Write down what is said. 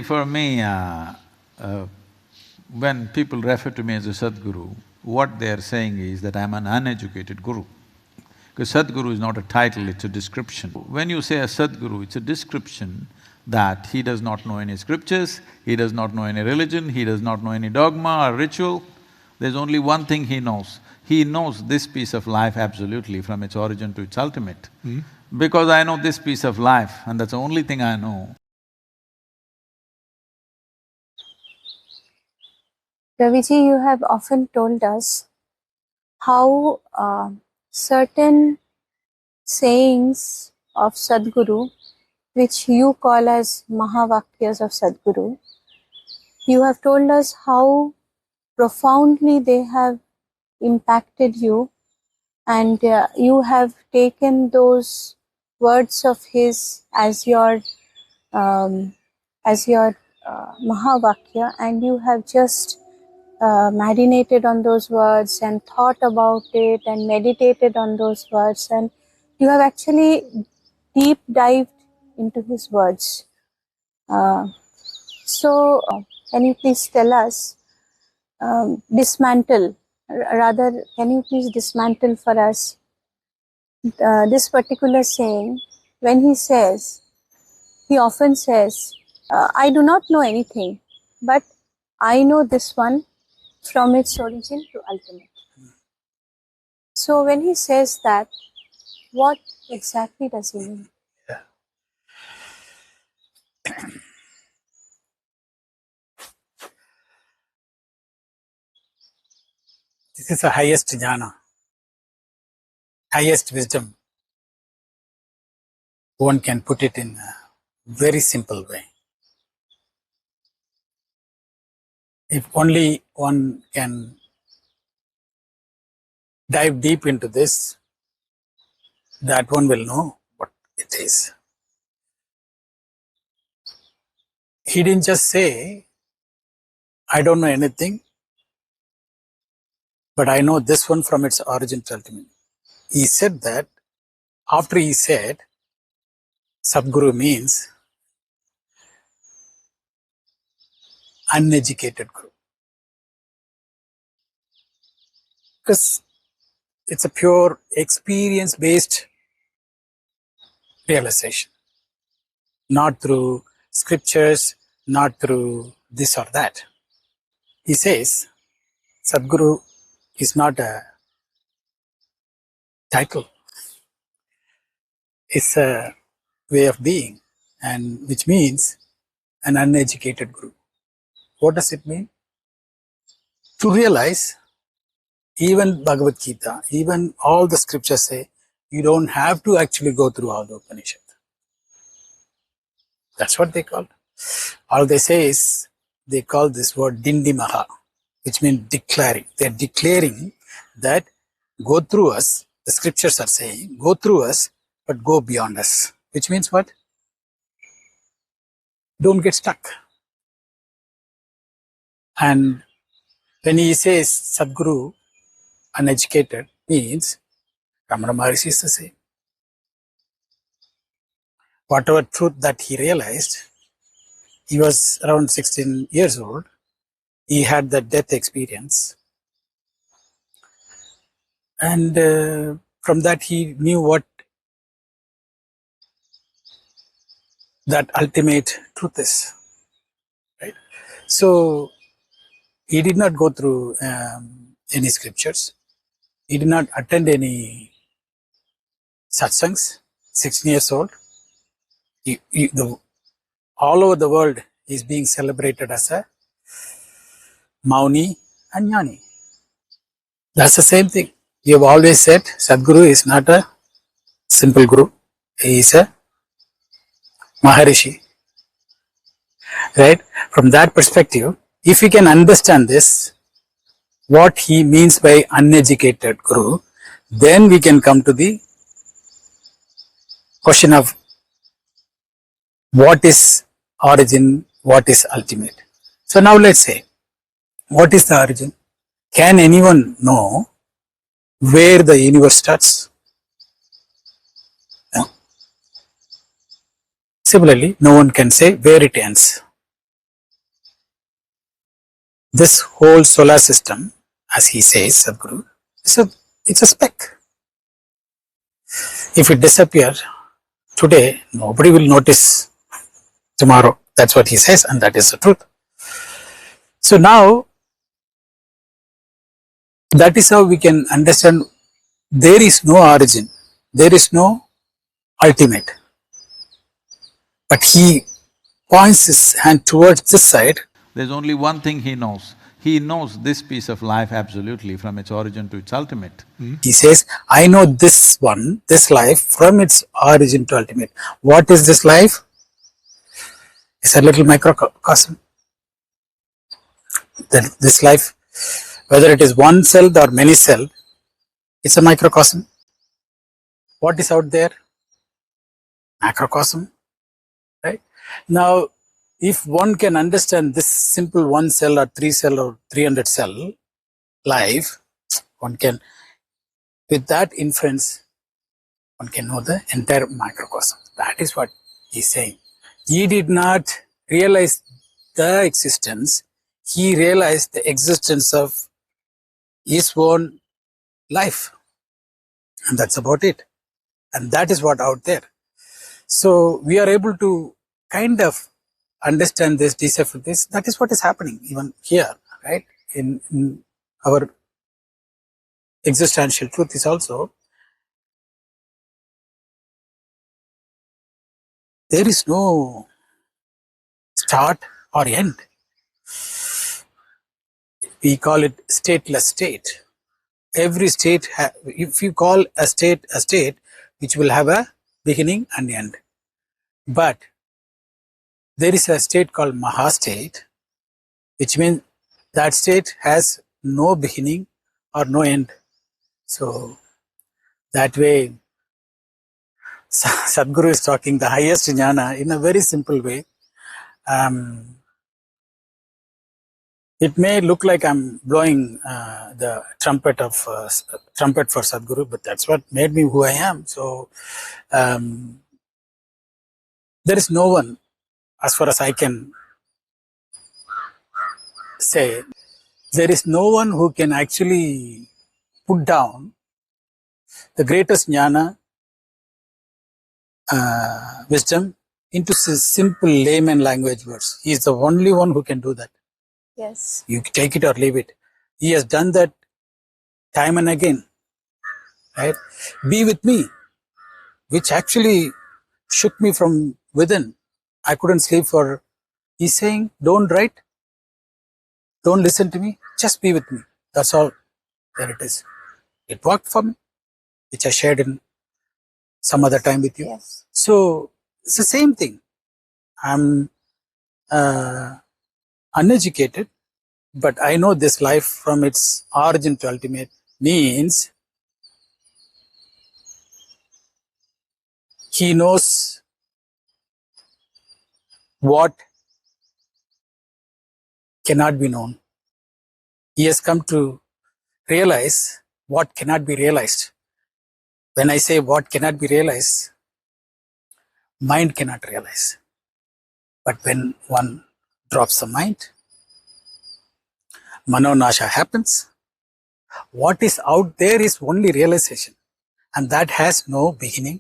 for me, when people refer to me as a Sadhguru, what they are saying is that I'm an uneducated guru. Because Sadhguru is not a title, it's a description. When you say a Sadhguru, it's a description that he does not know any scriptures, he does not know any religion, he does not know any dogma or ritual. There's only one thing he knows. He knows this piece of life absolutely from its origin to its ultimate. Because I know this piece of life and that's the only thing I know. Raviji, you have often told us how certain sayings of Sadhguru, which you call as Mahavakyas of Sadhguru, you have told us how profoundly they have impacted you, and you have taken those words of his as your Mahavakya, and you have just marinated on those words and thought about it and meditated on those words, and you have actually deep dived into his words. So, can you please tell us, can you please dismantle for us this particular saying when he often says, I do not know anything, but I know this one from its origin to ultimate. So when he says that, what exactly does he mean? This is the highest jnana, highest wisdom. One can put it in a very simple way. If only one can dive deep into this, that one will know what it is. He didn't just say, I don't know anything, but I know this one from its origin to ultimate. He said that after he said, Sadhguru means uneducated guru. Because it's a pure experience-based realization. Not through scriptures, not through this or that. He says, Sadhguru is not a title. It's a way of being, and which means an uneducated guru. What does it mean? To realize, even Bhagavad Gita, even all the scriptures say, you don't have to actually go through all the Upanishad. That's what they call. All they say is, they call this word Dindimaha, which means declaring. They're declaring that go through us, the scriptures are saying, go through us, but go beyond us. Which means what? Don't get stuck. And when he says Sadhguru, uneducated, means Ramana Maharishi is the same. Whatever truth that he realized, he was around 16 years old, he had the death experience. And from that he knew what that ultimate truth is. Right? So he did not go through any scriptures. He did not attend any satsangs. 16 years old. All over the world is being celebrated as a Mauni and Jnani. That's the same thing. We have always said Sadhguru is not a simple guru. He is a Maharishi. Right? From that perspective, if we can understand this, what he means by uneducated guru, then we can come to the question of what is origin, what is ultimate. So now let's say, what is the origin? Can anyone know where the universe starts? No. Similarly, no one can say where it ends. this whole solar system, as he says, Sadhguru, it's a speck. If it disappears today, nobody will notice tomorrow. That's what he says, and that is the truth. So now, that is how we can understand there is no origin, there is no ultimate. But he points his hand towards this side. There's only one thing he knows. He knows this piece of life absolutely from its origin to its ultimate. He says, I know this one, this life from its origin to ultimate. What is this life? It's a little microcosm. This life, whether it is one celled or many celled, it's a microcosm. What is out there? Macrocosm, right? Now, if one can understand this simple 1 cell or 3 cell or 300 cell life, one can, with that inference, one can know the entire microcosm. That is what he's saying. He did not realize the existence, he realized the existence of his own life. And that's about it. And that is what out there. So we are able to kind of understand this, decipher this. That is what is happening even here, right? In our existential truth is also, there is no start or end. We call it stateless state. Every state, if you call a state, which will have a beginning and end. But there is a state called Maha state, which means that state has no beginning or no end. So that way, Sadhguru is talking the highest jnana in a very simple way. It may look like I'm blowing the trumpet for Sadhguru, but that's what made me who I am. So there is no one, as far as I can say, there is no one who can actually put down the greatest jnana, wisdom, into simple layman language words. He is the only one who can do that. Yes. You take it or leave it. He has done that time and again. Right? Be with me, which actually shook me from within. I couldn't sleep for. He's saying, don't write, don't listen to me, just be with me. That's all. There it is. It worked for me, which I shared in some other time with you. Yes. So it's the same thing. I'm uneducated, but I know this life from its origin to ultimate means he knows what cannot be known. He has come to realize what cannot be realized. When I say what cannot be realized, mind cannot realize. But when one drops the mind, Manonasha happens. What is out there is only realization, and that has no beginning.